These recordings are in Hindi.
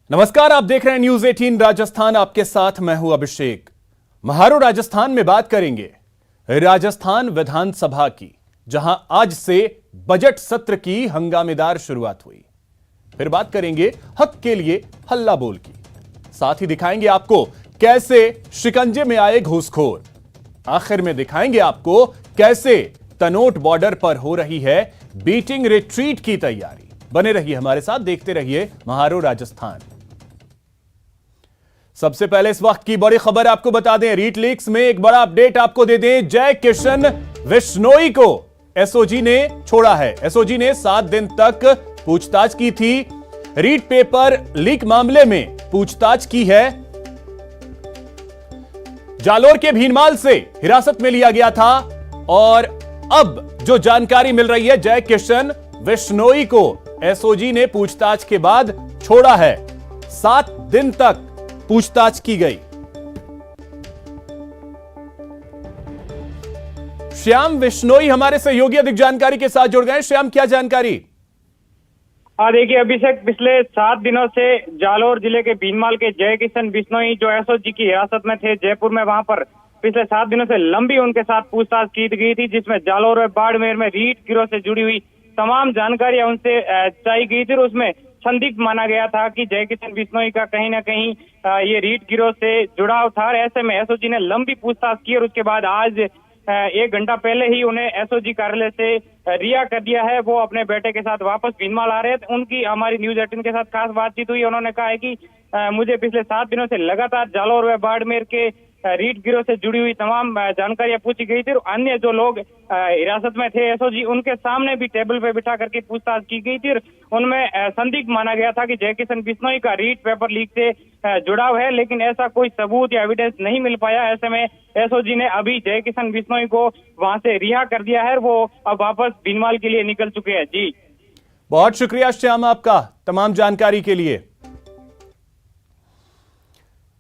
नमस्कार, आप देख रहे हैं न्यूज 18 राजस्थान। आपके साथ मैं हूं अभिषेक। महारो राजस्थान में बात करेंगे राजस्थान विधानसभा की, जहां आज से बजट सत्र की हंगामेदार शुरुआत हुई। फिर बात करेंगे हक के लिए हल्ला बोल की। साथ ही दिखाएंगे आपको कैसे शिकंजे में आए घूसखोर। आखिर में दिखाएंगे आपको कैसे तनोट बॉर्डर पर हो रही है बीटिंग रिट्रीट की तैयारी। बने रहिए हमारे साथ, देखते रहिए महारो राजस्थान। सबसे पहले इस वक्त की बड़ी खबर आपको बता दें, रीट लीक्स में एक बड़ा अपडेट आपको दे दें। जय किशन विश्नोई को एसओजी ने छोड़ा है। एसओजी ने 7 दिन तक पूछताछ की थी। रीट पेपर लीक मामले में पूछताछ की है। जालोर के भीनमाल से हिरासत में लिया गया था और अब जो जानकारी मिल रही है, जय किशन विश्नोई को एसओजी ने पूछताछ के बाद छोड़ा है। 7 दिन तक पूछताछ की गई। श्याम विश्नोई हमारे सहयोगी अधिक जानकारी के साथ जुड़ गए। श्याम, क्या जानकारी? हाँ देखिए अभिषेक, पिछले 7 दिनों से जालोर जिले के भीनमाल के जय किशन बिश्नोई जो एसओजी की हिरासत में थे जयपुर में, वहां पर पिछले 7 दिनों से लंबी उनके साथ पूछताछ की गई थी, जिसमें जालोर और बाड़मेर में रीट गिरोह से जुड़ी हुई तमाम जानकारियां उनसे चाहिए गई थी। और उसमें संदिग्ध माना गया था कि जय किशन बिश्नोई का कहीं ना कहीं ये रीट गिरोह से जुड़ाव था। ऐसे में एसओजी ने लंबी पूछताछ की और उसके बाद आज 1 घंटा पहले ही उन्हें एसओजी कार्यालय से रिहा कर दिया है। वो अपने बेटे के साथ वापस भीनमाल आ रहे थे। उनकी हमारी न्यूज 18 के साथ खास बातचीत हुई। उन्होंने कहा है कि मुझे पिछले 7 दिनों से लगातार जालोर व बाड़मेर के रीट गिरोह से जुड़ी हुई तमाम जानकारियां पूछी गई थी। और अन्य जो लोग हिरासत में थे एसओजी, उनके सामने भी टेबल पे बिठा करके पूछताछ की गई थी। उनमें संदिग्ध माना गया था कि जय किशन बिश्नोई का रीट पेपर लीक से जुड़ाव है, लेकिन ऐसा कोई सबूत या एविडेंस नहीं मिल पाया। ऐसे में एसओजी ने अभी जय किशन बिश्नोई को वहां से रिहा कर दिया है। वो अब वापस भीनमाल के लिए निकल चुके हैं। जी, बहुत शुक्रिया श्याम आपका तमाम जानकारी के लिए।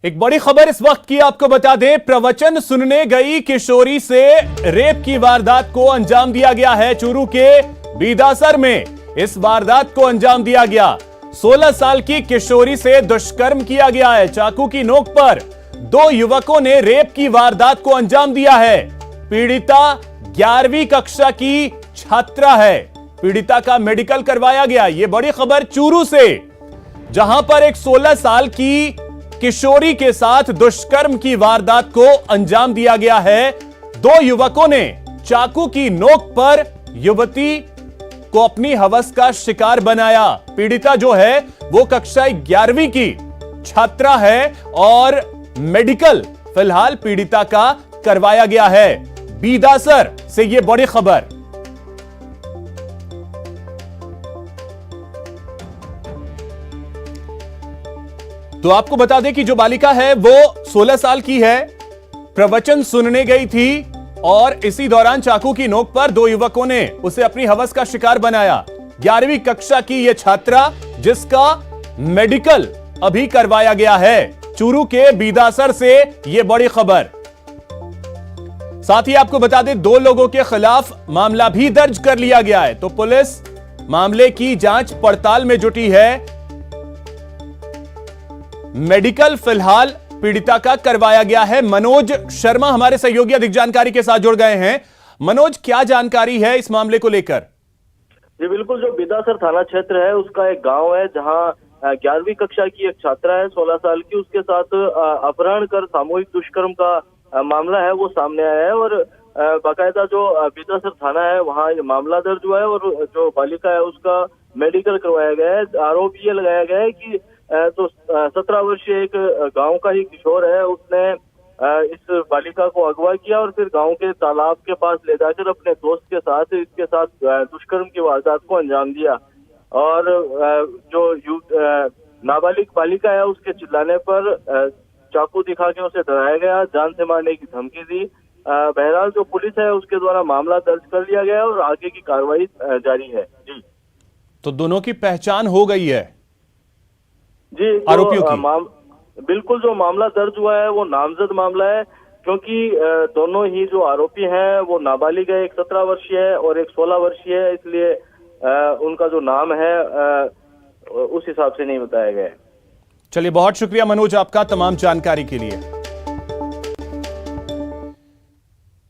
एक बड़ी खबर इस वक्त की आपको बता दें, प्रवचन सुनने गई किशोरी से रेप की वारदात को अंजाम दिया गया है। चूरू के बीदासर में इस वारदात को अंजाम दिया गया। 16 साल की किशोरी से दुष्कर्म किया गया है। चाकू की नोक पर 2 युवकों ने रेप की वारदात को अंजाम दिया है। पीड़िता 11वीं कक्षा की छात्रा है। पीड़िता का मेडिकल करवाया गया। यह बड़ी खबर चूरू से, जहां पर एक 16 साल की किशोरी के साथ दुष्कर्म की वारदात को अंजाम दिया गया है। 2 युवकों ने चाकू की नोक पर युवती को अपनी हवस का शिकार बनाया। पीड़िता जो है वो कक्षा 11वीं की छात्रा है और मेडिकल फिलहाल पीड़िता का करवाया गया है। बीदासर से यह बड़ी खबर। तो आपको बता दें कि जो बालिका है वो 16 साल की है, प्रवचन सुनने गई थी और इसी दौरान चाकू की नोक पर 2 युवकों ने उसे अपनी हवस का शिकार बनाया। 11वीं कक्षा की यह छात्रा, जिसका मेडिकल अभी करवाया गया है। चूरू के बीदासर से यह बड़ी खबर। साथ ही आपको बता दें 2 लोगों के खिलाफ मामला भी दर्ज कर लिया गया है। तो पुलिस मामले की जांच पड़ताल में जुटी है। मेडिकल फिलहाल पीड़िता का करवाया गया है। मनोज शर्मा हमारे सहयोगी अधिक जानकारी के साथ जुड़ गए हैं। मनोज, क्या जानकारी है इस मामले को लेकर? जी बिल्कुल, जो बीदासर थाना क्षेत्र है उसका एक गांव है जहां 11वीं कक्षा की एक छात्रा है 16 साल की, उसके साथ अपहरण कर सामूहिक दुष्कर्म का मामला है वो सामने आया है। और बाकायदा जो बीदासर थाना है वहाँ ये मामला दर्ज हुआ है और जो बालिका है उसका मेडिकल करवाया गया है। आरोप ये लगाया गया है कि तो 17 वर्षीय एक गांव का ही किशोर है, उसने इस बालिका को अगवा किया और फिर गांव के तालाब के पास ले जाकर अपने दोस्त के साथ इसके साथ दुष्कर्म की वारदात को अंजाम दिया। और जो नाबालिग बालिका है उसके चिल्लाने पर चाकू दिखा के उसे डराया गया, जान से मारने की धमकी दी। बहरहाल जो पुलिस है उसके द्वारा मामला दर्ज कर लिया गया और आगे की कार्रवाई जारी है। जी, तो दोनों की पहचान हो गई है जी, आरोपियों की? बिल्कुल, जो मामला दर्ज हुआ है वो नामजद मामला है, क्योंकि दोनों ही जो आरोपी हैं वो नाबालिग है, एक 17 वर्षीय है और एक 16 वर्षीय है, इसलिए उनका जो नाम है उस हिसाब से नहीं बताया गया है। चलिए, बहुत शुक्रिया मनोज आपका तमाम जानकारी के लिए।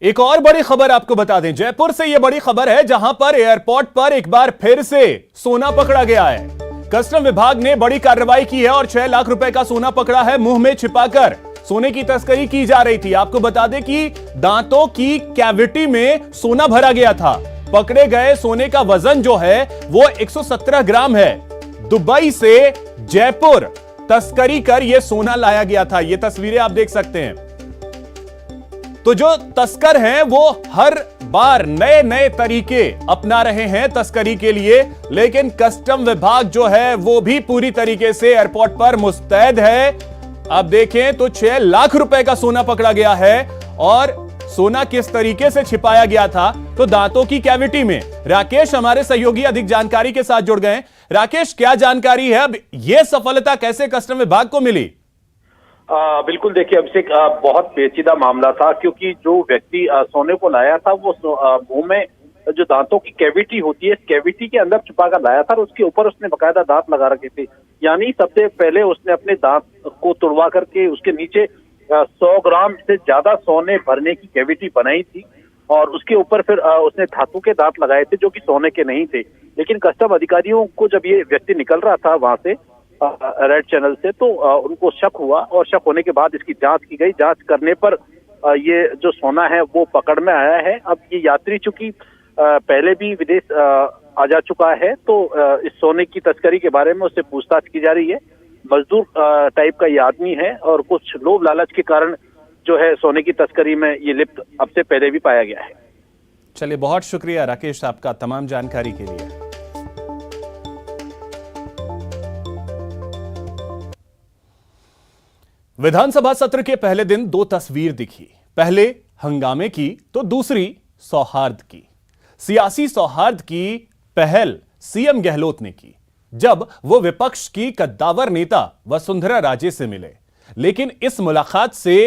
एक और बड़ी खबर आपको बता दें, जयपुर से यह बड़ी खबर है जहां पर एयरपोर्ट पर एक बार फिर से सोना पकड़ा गया है। कस्टम विभाग ने बड़ी कार्रवाई की है और 6 लाख रुपए का सोना पकड़ा है। मुंह में छिपाकर सोने की तस्करी की जा रही थी। आपको बता दें कि दांतों की कैविटी में सोना भरा गया था। पकड़े गए सोने का वजन जो है वो 117 ग्राम है। दुबई से जयपुर तस्करी कर यह सोना लाया गया था। ये तस्वीरें आप देख सकते हैं। तो जो तस्कर हैं वो हर बार नए नए तरीके अपना रहे हैं तस्करी के लिए, लेकिन कस्टम विभाग जो है वो भी पूरी तरीके से एयरपोर्ट पर मुस्तैद है। अब देखें तो 6 लाख रुपए का सोना पकड़ा गया है और सोना किस तरीके से छिपाया गया था, तो दांतों की कैविटी में। राकेश हमारे सहयोगी अधिक जानकारी के साथ जुड़ गए। राकेश, क्या जानकारी है? अब यह सफलता कैसे कस्टम विभाग को मिली? बिल्कुल, देखिए अभिषेक, बहुत पेचीदा मामला था क्योंकि जो व्यक्ति सोने को लाया था वो मुंह में जो दांतों की कैविटी होती है, इस कैविटी के अंदर छुपा कर लाया था और उसके ऊपर उसने बकायदा दांत लगा रखे थे। यानी सबसे पहले उसने अपने दांत को तुड़वा करके उसके नीचे 100 ग्राम से ज्यादा सोने भरने की कैविटी बनाई थी और उसके ऊपर फिर उसने धातु के दांत लगाए थे जो कि सोने के नहीं थे। लेकिन कस्टम अधिकारियों को जब ये व्यक्ति निकल रहा था वहां से रेड चैनल से, तो उनको शक हुआ और शक होने के बाद इसकी जांच की गई। जांच करने पर ये जो सोना है वो पकड़ में आया है। अब ये यात्री चूंकि पहले भी विदेश आ जा चुका है, तो इस सोने की तस्करी के बारे में उससे पूछताछ की जा रही है। मजदूर टाइप का ये आदमी है और कुछ लोभ लालच के कारण जो है सोने की तस्करी में ये लिप्त अब से पहले भी पाया गया है। चलिए, बहुत शुक्रिया राकेश आपका तमाम जानकारी के लिए। विधानसभा सत्र के पहले दिन 2 तस्वीर दिखी। पहले हंगामे की तो दूसरी सौहार्द की। सियासी सौहार्द की पहल सीएम गहलोत ने की जब वो विपक्ष की कद्दावर नेता वसुंधरा राजे से मिले। लेकिन इस मुलाकात से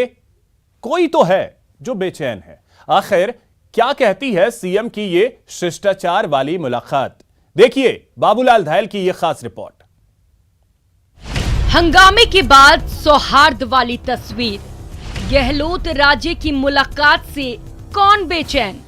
कोई तो है जो बेचैन है। आखिर क्या कहती है सीएम की ये शिष्टाचार वाली मुलाकात? देखिए बाबूलाल धायल की ये खास रिपोर्ट। हंगामे के बाद सौहार्द वाली तस्वीर। गहलोत राजे की मुलाकात से कौन बेचैन?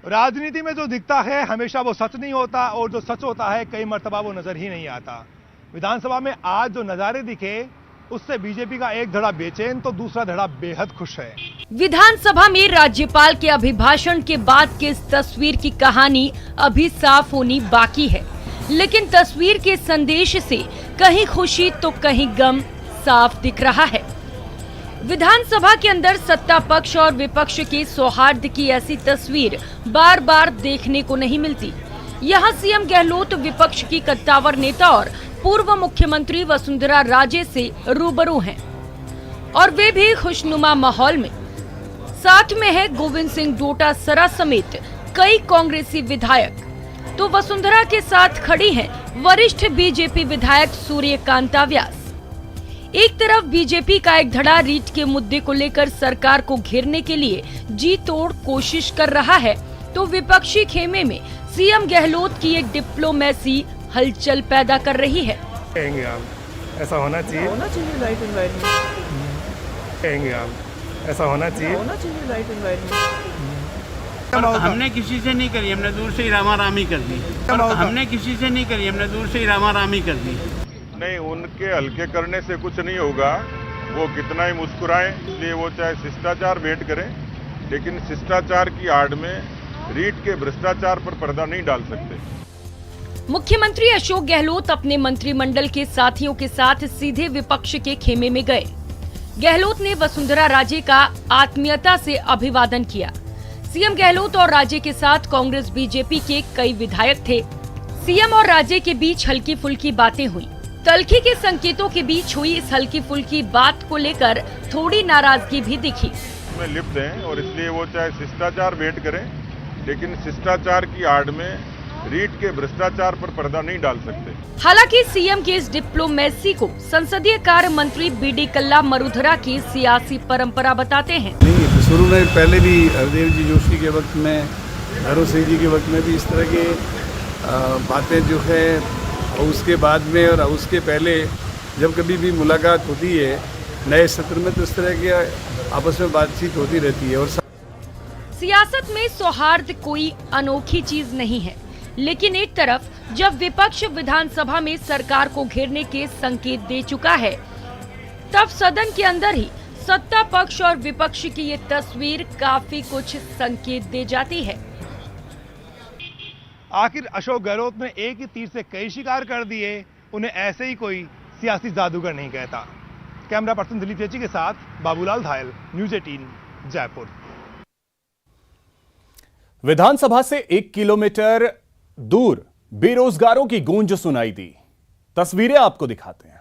राजनीति में जो दिखता है हमेशा वो सच नहीं होता और जो सच होता है कई मर्तबा वो नजर ही नहीं आता। विधानसभा में आज जो नजारे दिखे उससे बीजेपी का एक धड़ा बेचैन तो दूसरा धड़ा बेहद खुश है। विधानसभा में राज्यपाल के अभिभाषण के बाद के इस तस्वीर की कहानी अभी साफ होनी बाकी है, लेकिन तस्वीर के संदेश से कहीं खुशी तो कहीं गम साफ दिख रहा है। विधानसभा के अंदर सत्ता पक्ष और विपक्ष के सौहार्द की ऐसी तस्वीर बार बार देखने को नहीं मिलती। यहाँ सीएम गहलोत विपक्ष की कद्दावर नेता और पूर्व मुख्यमंत्री वसुंधरा राजे से रूबरू हैं और वे भी खुशनुमा माहौल में। साथ में है गोविंद सिंह डोटासरा समेत कई कांग्रेसी विधायक। तो वसुंधरा के साथ खड़ी हैं वरिष्ठ बीजेपी विधायक सूर्यकांता व्यास। एक तरफ बीजेपी का एक धड़ा रीट के मुद्दे को लेकर सरकार को घेरने के लिए जी तोड़ कोशिश कर रहा है, तो विपक्षी खेमे में सीएम गहलोत की एक डिप्लोमेसी हलचल पैदा कर रही है। ऐसा होना चाहिए, राइट एनवायरनमेंट। ऐसा होना चाहिए, राइट एनवायरनमेंट। हमने किसी से नहीं करी, हमने दूर से ही रामारामी कर दी। हमने किसी से नहीं करी, हमने दूर से ही रामारामी कर दी। नहीं, उनके हल्के करने से कुछ नहीं होगा। वो कितना ही मुस्कुराएं, इसलिए वो चाहे शिष्टाचार भेंट करें, लेकिन शिष्टाचार की आड़ में रीट के भ्रष्टाचार पर पर्दा नहीं डाल सकते। मुख्यमंत्री अशोक गहलोत अपने मंत्रिमंडल के साथियों के साथ सीधे विपक्ष के खेमे में गए। गहलोत ने वसुंधरा राजे का आत्मीयता से अभिवादन किया। सीएम गहलोत और राजे के साथ कांग्रेस बीजेपी के कई विधायक थे। सीएम और राजे के बीच हल्की फुल्की बातें हुई। तल्खी के संकेतों के बीच हुई इस हल्की फुल्की बात को लेकर थोड़ी नाराजगी भी दिखी। में लिप्त हैं और इसलिए वो चाहे शिष्टाचार भेंट करें, लेकिन शिष्टाचार की आड़ में रीट के भ्रष्टाचार पर पर्दा नहीं डाल सकते। हालांकि सीएम के इस डिप्लोमेसी को संसदीय कार्य मंत्री बीडी कल्ला मरुधरा की सियासी परंपरा बताते हैं। नहीं, शुरू में पहले भी हरदेव जी जोशी के वक्त में, भैरव सिंह जी के वक्त में भी इस तरह के बातें जो है, और उसके बाद में और उसके पहले जब कभी भी मुलाकात होती है नए सत्र में तो इस तरह की आपस में बातचीत होती रहती है। और सियासत में सौहार्द कोई अनोखी चीज नहीं है, लेकिन एक तरफ जब विपक्ष विधानसभा में सरकार को घेरने के संकेत दे चुका है, तब सदन के अंदर ही सत्ता पक्ष और विपक्ष की ये तस्वीर काफी कुछ संकेत दे जाती है। आखिर अशोक गहलोत ने एक ही तीर से कई शिकार कर दिए, उन्हें ऐसे ही कोई सियासी जादूगर नहीं कहता। कैमरा पर्सन दिलीप चेची के साथ बाबूलाल धायल, न्यूज़ 18 जयपुर। विधानसभा से 1 किलोमीटर दूर बेरोजगारों की गूंज सुनाई दी। तस्वीरें आपको दिखाते हैं।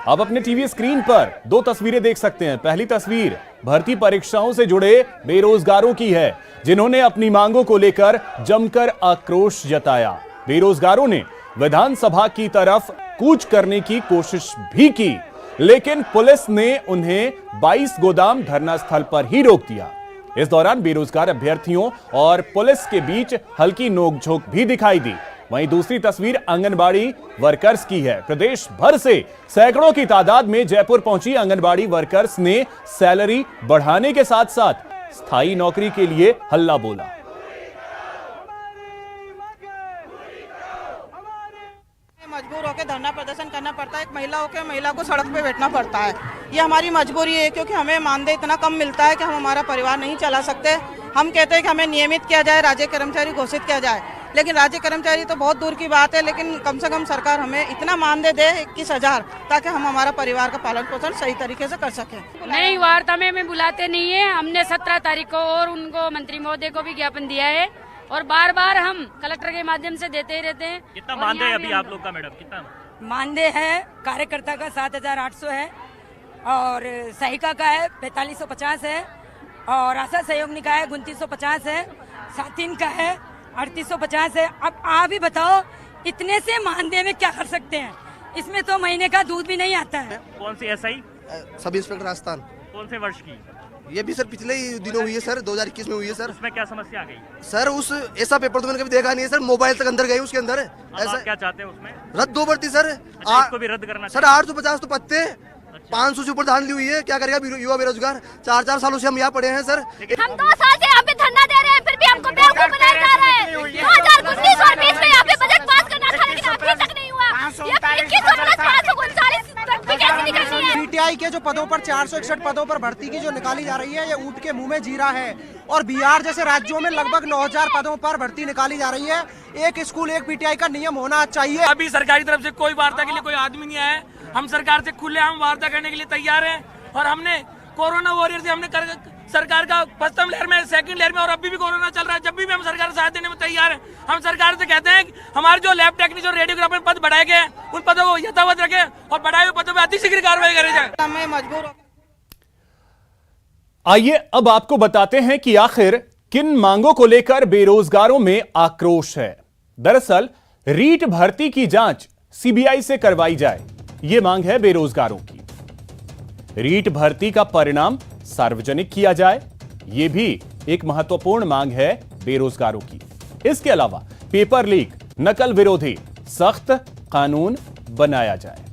आप अपने टीवी स्क्रीन पर 2 तस्वीरें देख सकते हैं। पहली तस्वीर भर्ती परीक्षाओं से जुड़े बेरोजगारों की है, जिन्होंने अपनी मांगों को लेकर जमकर आक्रोश जताया। बेरोजगारों ने विधानसभा की तरफ कूच करने की कोशिश भी की, लेकिन पुलिस ने उन्हें 22 गोदाम धरना स्थल पर ही रोक दिया। इस दौरान बेरोजगार अभ्यर्थियों और पुलिस के बीच हल्की नोकझोंक भी दिखाई दी। वहीं दूसरी तस्वीर आंगनबाड़ी वर्कर्स की है। प्रदेश भर से सैकड़ों की तादाद में जयपुर पहुंची आंगनबाड़ी वर्कर्स ने सैलरी बढ़ाने के साथ साथ स्थायी नौकरी के लिए हल्ला बोला। मजबूर होकर धरना प्रदर्शन करना पड़ता है। एक महिला होकर महिला को सड़क पे बैठना पड़ता है। ये हमारी मजबूरी है, क्योंकि हमें मानदेय इतना कम मिलता है कि हम हमारा परिवार नहीं चला सकते। हम कहते हैं कि हमें नियमित किया जाए, राज्य कर्मचारी घोषित किया जाए, लेकिन राज्य कर्मचारी तो बहुत दूर की बात है। लेकिन कम से कम सरकार हमें इतना मानदेय दे 21,000, ताकि हम हमारा परिवार का पालन पोषण सही तरीके से कर सकें। नहीं, वार्ता में बुलाते नहीं है। हमने 17 तारीख को और उनको मंत्री महोदय को भी ज्ञापन दिया है और बार बार हम कलेक्टर के माध्यम से देते ही रहते हैं। कितना मानदेय अभी आप लोग का मैडम? कितना मानदेय है? कार्यकर्ता का 7,800 है और सहायिका का है 4550 है और आशा सहयोगिनी का है 2950 है, साथिन का है 3850 है। अब आप ही बताओ, इतने से मानदेय में क्या कर सकते हैं? इसमें तो महीने का दूध भी नहीं आता है। कौन सी एसआई? Sub inspector Rajasthan. कौन से वर्ष की? ये भी सर पिछले ही दिनों हुई है सर, 2021 में हुई है सर। उसमें क्या समस्या आ गई सर? उस ऐसा पेपर तो मैंने कभी देखा नहीं है सर। मोबाइल तक अंदर गए उसके अंदर। ऐसा क्या चाहते हैं उसमें? रद्द 2 बढ़ती सर। इसको भी रद्द करना सर। 850 तो पत्ते, 500 से ऊपर धान ली हुई है। क्या करेगा युवा बेरोजगार? 4 सालों से हम यहाँ पड़े हैं सर। हम 2 साल से यहाँ पे धरना दे रहे हैं, फिर भी हमको बेवकूफ बनाया जा रहा है। 2019 और 20 में यहाँ पे बजट पास करना था, लेकिन अभी तक नहीं हुआ। पीटीआई के जो पदों पर 461 पदों पर भर्ती की जो निकाली जा रही है, ये ऊंट के मुंह में जीरा है। और बिहार जैसे राज्यों में लगभग 9000 पदों पर भर्ती निकाली जा रही है। एक स्कूल एक पीटीआई का नियम होना चाहिए। अभी सरकारी तरफ से कोई वार्ता के लिए कोई आदमी नहीं आया है। हम सरकार से खुलेआम वार्ता करने के लिए तैयार हैं और हमने कोरोना वॉरियर से हमने सरकार का प्रथम लहर में, सेकंड लहर में और अभी भी कोरोना चल रहा है, जब भी हम सरकार साथ देने में तैयार हैं। हम सरकार से कहते हैं कि हमारे जो लैब टेक्नीशियन और रेडियोग्राफर पद बढ़ाए गए हैं, उन पदों को यथावत रखें और बढ़ाए हुए पदों पर अतिशीघ्र कार्रवाई करी जाए। मैं मजबूर। आइए अब आपको बताते हैं कि आखिर किन मांगों को लेकर बेरोजगारों में आक्रोश है। दरअसल रीट भर्ती की जांच सीबीआई से करवाई जाए, यह मांग है बेरोजगारों की। रीट भर्ती का परिणाम सार्वजनिक किया जाए, यह भी एक महत्वपूर्ण मांग है बेरोजगारों की। इसके अलावा पेपर लीक, नकल विरोधी सख्त कानून बनाया जाए।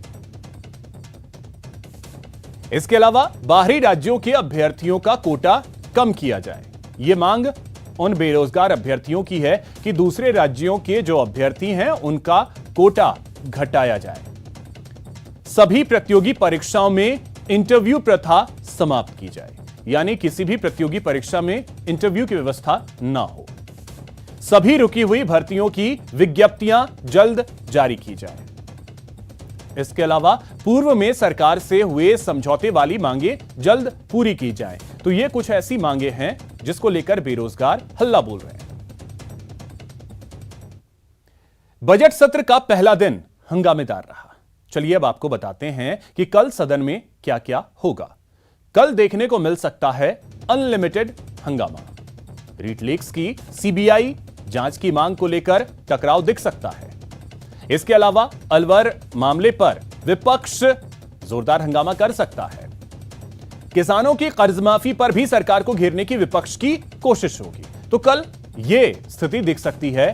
इसके अलावा बाहरी राज्यों के अभ्यर्थियों का कोटा कम किया जाए। यह मांग उन बेरोजगार अभ्यर्थियों की है कि दूसरे राज्यों के जो अभ्यर्थी हैं उनका कोटा घटाया जाए। सभी प्रतियोगी परीक्षाओं में इंटरव्यू प्रथा समाप्त की जाए, यानी किसी भी प्रतियोगी परीक्षा में इंटरव्यू की व्यवस्था न हो। सभी रुकी हुई भर्तियों की विज्ञप्तियां जल्द जारी की जाए। इसके अलावा पूर्व में सरकार से हुए समझौते वाली मांगे जल्द पूरी की जाएं। तो ये कुछ ऐसी मांगे हैं जिसको लेकर बेरोजगार हल्ला बोल रहे हैं। बजट सत्र का पहला दिन हंगामेदार रहा। चलिए अब आपको बताते हैं कि कल सदन में क्या क्या होगा। कल देखने को मिल सकता है अनलिमिटेड हंगामा। रीट लीक्स की सीबीआई जांच की मांग को लेकर टकराव दिख सकता है। इसके अलावा अलवर मामले पर विपक्ष जोरदार हंगामा कर सकता है। किसानों की कर्जमाफी पर भी सरकार को घेरने की विपक्ष की कोशिश होगी। तो कल यह स्थिति दिख सकती है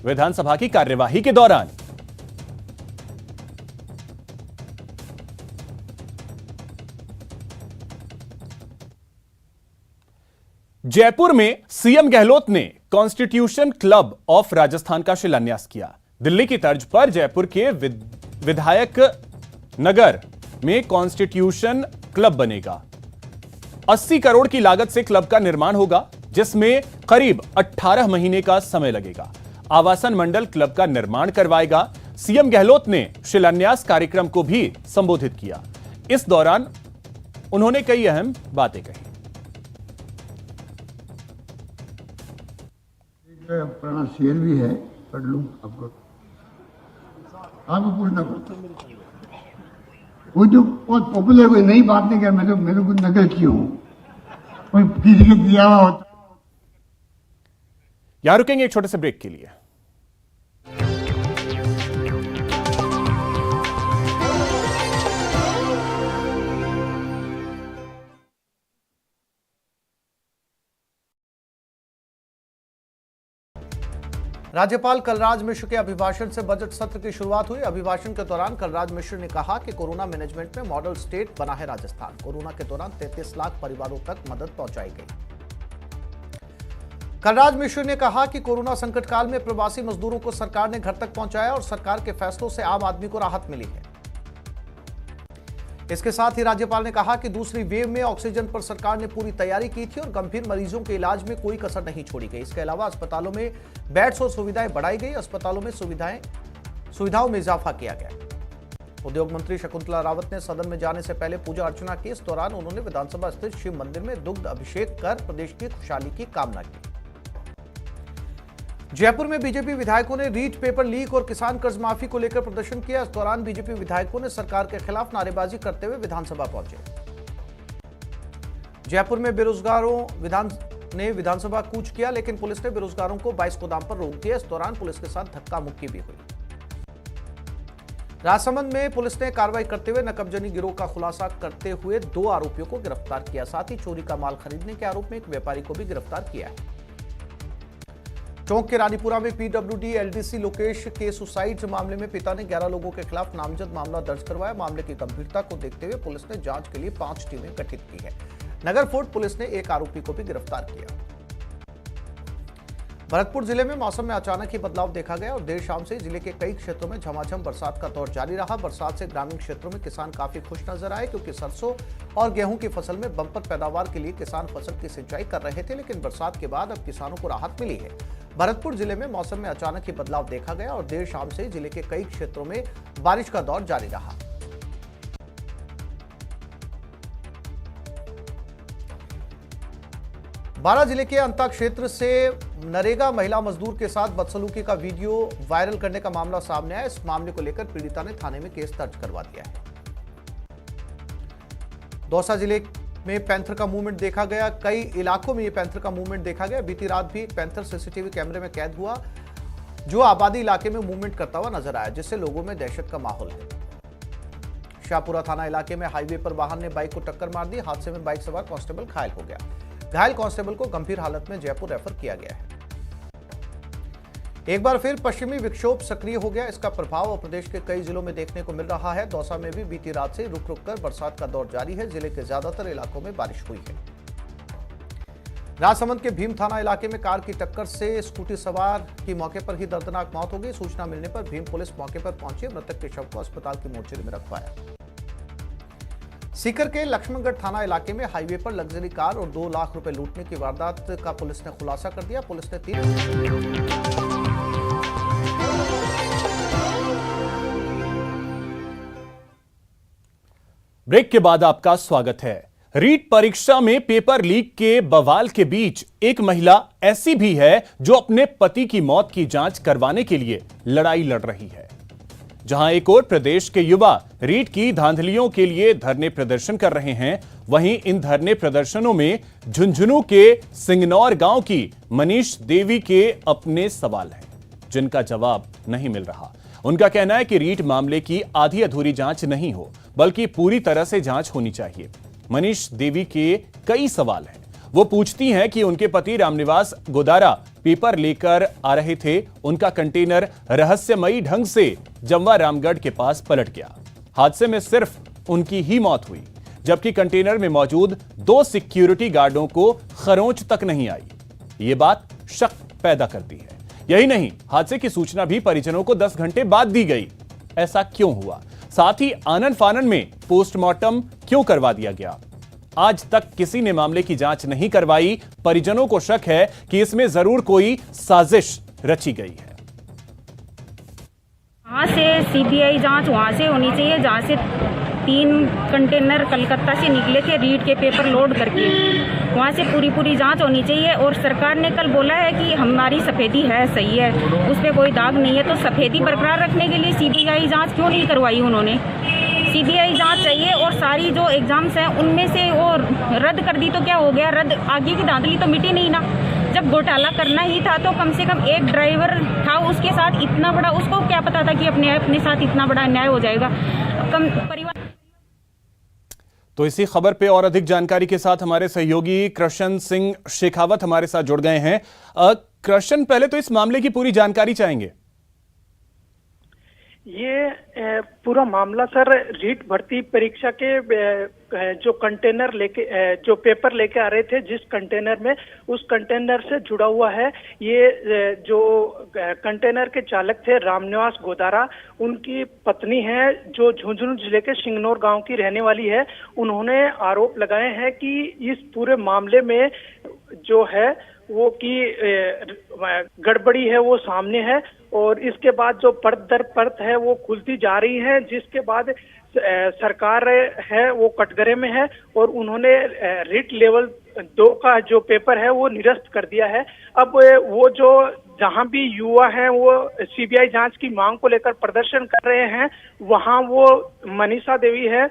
विधानसभा की कार्यवाही के दौरान। जयपुर में सीएम गहलोत ने कॉन्स्टिट्यूशन क्लब ऑफ राजस्थान का शिलान्यास किया। दिल्ली की तर्ज पर जयपुर के विधायक नगर में कॉन्स्टिट्यूशन क्लब बनेगा। 80 करोड़ की लागत से क्लब का निर्माण होगा, जिसमें करीब 18 महीने का समय लगेगा। आवासन मंडल क्लब का निर्माण करवाएगा। सीएम गहलोत ने शिलान्यास कार्यक्रम को भी संबोधित किया। इस दौरान उन्होंने कई अहम बातें कही। पुराना शेर भी है, पढ़ लूं आपको पूछना पड़ता। वो जो बहुत पॉपुलर कोई नई बात नहीं कर, मैंने कुछ नकल की हूं, कोई किसी को दिया हुआ होता। यहां रुकेंगे एक छोटे से ब्रेक के लिए। राज्यपाल कलराज मिश्र के अभिभाषण से बजट सत्र की शुरुआत हुई। अभिभाषण के दौरान कलराज मिश्र ने कहा कि कोरोना मैनेजमेंट में मॉडल स्टेट बना है राजस्थान। कोरोना के दौरान 33 लाख परिवारों तक मदद पहुंचाई गई। कलराज मिश्र ने कहा कि कोरोना संकट काल में प्रवासी मजदूरों को सरकार ने घर तक पहुंचाया और सरकार के फैसलों से आम आदमी को राहत मिली है। इसके साथ ही राज्यपाल ने कहा कि दूसरी वेव में ऑक्सीजन पर सरकार ने पूरी तैयारी की थी और गंभीर मरीजों के इलाज में कोई कसर नहीं छोड़ी गई। इसके अलावा अस्पतालों में बेड्स और सुविधाएं बढ़ाई गई। अस्पतालों में सुविधाओं में इजाफा किया गया। उद्योग मंत्री शकुंतला रावत ने सदन में जाने से पहले पूजा अर्चना की। इस दौरान उन्होंने विधानसभा स्थित शिव मंदिर में दुग्ध अभिषेक कर प्रदेश की खुशहाली की कामना की। जयपुर में बीजेपी विधायकों ने रीट पेपर लीक और किसान कर्ज माफी को लेकर प्रदर्शन किया। इस दौरान बीजेपी विधायकों ने सरकार के खिलाफ नारेबाजी करते हुए विधानसभा पहुंचे। जयपुर में बेरोजगारों ने विधानसभा कूच किया, लेकिन पुलिस ने बेरोजगारों को 22 गोदाम पर रोक दिया। इस दौरान पुलिस के साथ धक्का मुक्की भी हुई। राजसमंद में पुलिस ने कार्रवाई करते हुए नकबजनी गिरोह का खुलासा करते हुए 2 आरोपियों को गिरफ्तार किया। साथ ही चोरी का माल खरीदने के आरोप में एक व्यापारी को भी गिरफ्तार किया है। चौक के रानीपुरा में पीडब्ल्यूडी एलडीसी लोकेश के सुसाइड मामले में पिता ने 11 लोगों के खिलाफ नामजद मामला दर्ज करवाया। मामले की गंभीरता को देखते हुए पुलिस ने जांच के लिए 5 टीमें गठित की है। नगर फोर्ट पुलिस ने एक आरोपी को भी गिरफ्तार किया। भरतपुर जिले में मौसम में अचानक ही बदलाव देखा गया और देर शाम से जिले के कई क्षेत्रों में झमाझम बरसात का दौर जारी रहा। बरसात से ग्रामीण क्षेत्रों में किसान काफी खुश नजर आए, क्योंकि सरसों और गेहूं की फसल में बंपर पैदावार के लिए किसान फसल की सिंचाई कर रहे थे। लेकिन बरसात के बाद अब किसानों को राहत मिली है। भरतपुर जिले में मौसम में अचानक ही बदलाव देखा गया और देर शाम से जिले के कई क्षेत्रों में बारिश का दौर जारी रहा। बारां जिले के अंता क्षेत्र से नरेगा महिला मजदूर के साथ बदसलूकी का वीडियो वायरल करने का मामला सामने आया। इस मामले को लेकर पीड़िता ने थाने में केस दर्ज करवा दिया है। दौसा जिले में पैंथर का मूवमेंट देखा गया। कई इलाकों में ये पैंथर का मूवमेंट देखा गया। बीती रात भी पैंथर सीसीटीवी कैमरे में कैद हुआ, जो आबादी इलाके में मूवमेंट करता हुआ नजर आया, जिससे लोगों में दहशत का माहौल है। शाहपुरा थाना इलाके में हाईवे पर वाहन ने बाइक को टक्कर मार दी। हादसे में बाइक सवार कांस्टेबल घायल हो गया। घायल कांस्टेबल को गंभीर हालत में जयपुर रेफर किया गया है। एक बार फिर पश्चिमी विक्षोभ सक्रिय हो गया। इसका प्रभाव प्रदेश के कई जिलों में देखने को मिल रहा है। दौसा में भी बीती रात से रुक रुक कर बरसात का दौर जारी है। जिले के ज्यादातर इलाकों में बारिश हुई है। राजसमंद के भीम थाना इलाके में कार की टक्कर से स्कूटी सवार की मौके पर ही दर्दनाक मौत हो गई। सूचना मिलने पर भीम पुलिस मौके पर पहुंची। मृतक के शव को अस्पताल की मोर्चरी में रखवाया। सीकर के लक्ष्मणगढ़ थाना इलाके में हाईवे पर लग्जरी कार और 2 लाख रुपए लूटने की वारदात का पुलिस ने खुलासा कर दिया। पुलिस ने 3 ब्रेक के बाद आपका स्वागत है। रीट परीक्षा में पेपर लीक के बवाल के बीच एक महिला ऐसी भी है जो अपने पति की मौत की जांच करवाने के लिए लड़ाई लड़ रही है। जहां एक ओर प्रदेश के युवा रीट की धांधलियों के लिए धरने प्रदर्शन कर रहे हैं, वहीं इन धरने प्रदर्शनों में झुंझुनू के सिंगनौर गांव की मनीष देवी के अपने सवाल हैं, जिनका जवाब नहीं मिल रहा। उनका कहना है कि रीट मामले की आधी अधूरी जांच नहीं हो, बल्कि पूरी तरह से जांच होनी चाहिए। मनीष देवी के कई सवाल हैं। वो पूछती हैं कि उनके पति रामनिवास गोदारा पेपर लेकर आ रहे थे। उनका कंटेनर रहस्यमयी ढंग से जमवा रामगढ़ के पास पलट गया। हादसे में सिर्फ उनकी ही मौत हुई, जबकि कंटेनर में मौजूद 2 सिक्योरिटी गार्डों को खरोंच तक नहीं आई। ये बात शक पैदा करती है। यही नहीं, हादसे की सूचना भी परिजनों को 10 घंटे बाद दी गई। ऐसा क्यों हुआ? साथ ही आनन फानन में पोस्टमार्टम क्यों करवा दिया गया? आज तक किसी ने मामले की जांच नहीं करवाई। परिजनों को शक है कि इसमें जरूर कोई साजिश रची गई है। वहाँ से सीबीआई जांच वहाँ से होनी चाहिए जहाँ से 3 कंटेनर कलकत्ता से निकले थे रीट के पेपर लोड करके। वहाँ से पूरी जांच होनी चाहिए। और सरकार ने कल बोला है कि हमारी सफेदी है, सही है, उस पर कोई दाग नहीं है। तो सफेदी बरकरार रखने के लिए सीबीआई जांच क्यों नहीं करवाई उन्होंने? सीबीआई जांच चाहिए। और सारी जो एग्जाम्स हैं उनमें से वो रद्द कर दी तो क्या हो गया? रद्द, आगे की धांधली तो मिटी नहीं ना। जब घोटाला करना ही था तो कम से कम एक ड्राइवर था, उसके साथ इतना बड़ा, उसको क्या पता था कि अपने साथ इतना बड़ा अन्याय हो जाएगा? परिवार। तो इसी खबर पे और अधिक जानकारी के साथ हमारे सहयोगी कृष्ण सिंह शेखावत हमारे साथ जुड़ गए हैं। कृष्ण, पहले तो इस मामले की पूरी जानकारी चाहेंगे। ये पूरा मामला सर रीट भर्ती परीक्षा के जो कंटेनर लेके जो पेपर लेके आ रहे थे, जिस कंटेनर में, उस कंटेनर से जुड़ा हुआ है। ये जो कंटेनर के चालक थे रामनिवास गोदारा, उनकी पत्नी है जो झुंझुनू जिले के सिंगनौर गांव की रहने वाली है। उन्होंने आरोप लगाए हैं कि इस पूरे मामले में जो है वो की गड़बड़ी है वो सामने है। और इसके बाद जो परत दर परत है वो खुलती जा रही है, जिसके बाद सरकार है वो कटघरे में है। और उन्होंने रिट लेवल 2 का जो पेपर है वो निरस्त कर दिया है। अब वो जो जहां भी युवा हैं वो सीबीआई जांच की मांग को लेकर प्रदर्शन कर रहे हैं, वहां वो मनीषा देवी है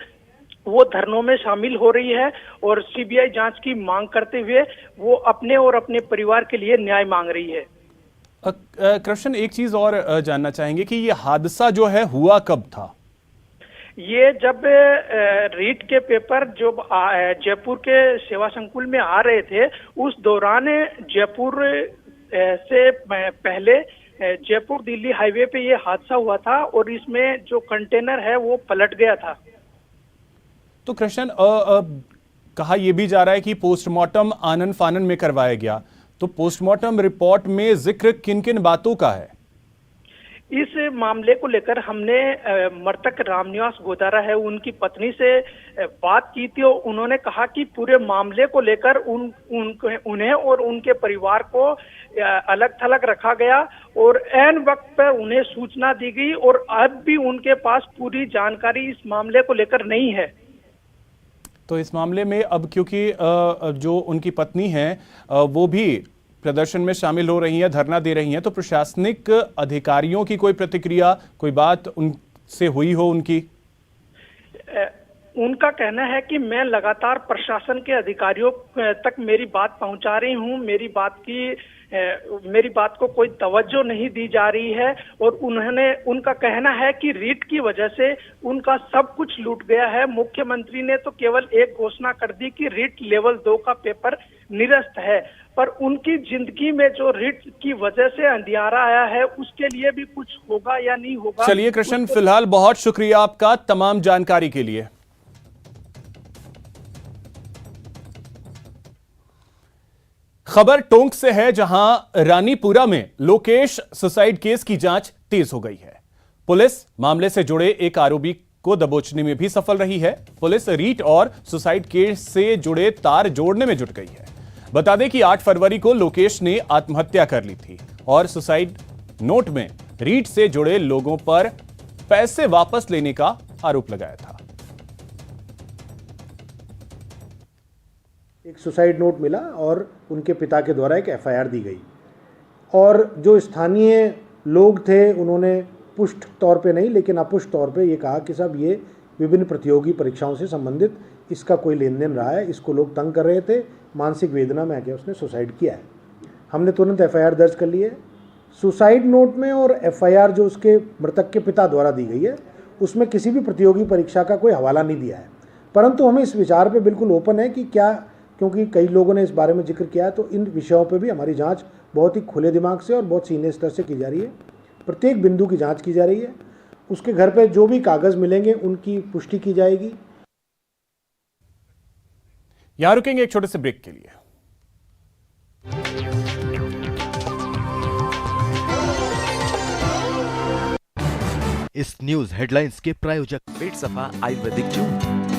वो धरनों में शामिल हो रही है और सीबीआई जांच की मांग करते हुए वो अपने और अपने परिवार के लिए न्याय मांग रही है। कृष्ण, एक चीज और जानना चाहेंगे कि ये हादसा जो है हुआ कब था? ये जब रीट के पेपर जो जयपुर के सेवा संकुल में आ रहे थे, उस दौरान जयपुर से पहले जयपुर दिल्ली हाईवे पे ये हादसा हुआ था और इसमें जो कंटेनर है वो पलट गया था। तो कृष्ण, कहा यह भी जा रहा है कि पोस्टमार्टम आनन फानन में करवाया गया, तो पोस्टमार्टम रिपोर्ट में जिक्र किन किन बातों का है? इस मामले को लेकर हमने मृतक रामनिवास गोदारा है उनकी पत्नी से बात की थी। और उन्होंने कहा कि पूरे मामले को लेकर उन्हें और उनके परिवार को अलग थलग रखा गया और ऐन वक्त पर उन्हें सूचना दी गई और अब भी उनके पास पूरी जानकारी इस मामले को लेकर नहीं है। तो इस मामले में अब क्योंकि जो उनकी पत्नी है वो भी प्रदर्शन में शामिल हो रही हैं, धरना दे रही हैं, तो प्रशासनिक अधिकारियों की कोई प्रतिक्रिया, कोई बात उनसे हुई हो उनकी? उनका कहना है कि मैं लगातार प्रशासन के अधिकारियों तक मेरी बात पहुंचा रही हूं, मेरी बात को कोई तवज्जो नहीं दी जा रही है। और उनका कहना है कि रीट की वजह से उनका सब कुछ लूट गया है। मुख्यमंत्री ने तो केवल एक घोषणा कर दी कि रीट लेवल 2 का पेपर निरस्त है, पर उनकी जिंदगी में जो रीट की वजह से अंधियारा आया है उसके लिए भी कुछ होगा या नहीं होगा। चलिए कृष्ण, फिलहाल बहुत शुक्रिया आपका तमाम जानकारी के लिए। खबर टोंक से है, जहां रानीपुरा में लोकेश सुसाइड केस की जांच तेज हो गई है। पुलिस मामले से जुड़े एक आरोपी को दबोचने में भी सफल रही है। पुलिस रीट और सुसाइड केस से जुड़े तार जोड़ने में जुट गई है। बता दें कि 8 फरवरी को लोकेश ने आत्महत्या कर ली थी और सुसाइड नोट में रीट से जुड़े लोगों पर पैसे वापस लेने का आरोप लगाया था। एक सुसाइड नोट मिला और उनके पिता के द्वारा एक एफआईआर दी गई और जो स्थानीय लोग थे उन्होंने पुष्ट तौर पे नहीं लेकिन अपुष्ट तौर पे ये कहा कि साहब ये विभिन्न प्रतियोगी परीक्षाओं से संबंधित इसका कोई लेन देन रहा है, इसको लोग तंग कर रहे थे, मानसिक वेदना में आके उसने सुसाइड किया है। हमने तुरंत एफआईआर दर्ज कर ली है। सुसाइड नोट में और एफआईआर जो उसके मृतक के पिता द्वारा दी गई है उसमें किसी भी प्रतियोगी परीक्षा का कोई हवाला नहीं दिया है, परंतु हम इस विचार पे बिल्कुल ओपन है कि क्या, क्योंकि कई लोगों ने इस बारे में जिक्र किया है, तो इन विषयों पे भी हमारी जांच बहुत ही खुले दिमाग से और बहुत सीनियर स्तर से की जा रही है। प्रत्येक बिंदु की जांच की जा रही है। उसके घर पे जो भी कागज़ मिलेंगे उनकी पुष्टि की जाएगी। यहां रुकेंगे एक छोटे से ब्रेक के लिए। इस न्यूज हेडलाइंस के प्रायोजक पेट सफा आयुर्वेदिक जून।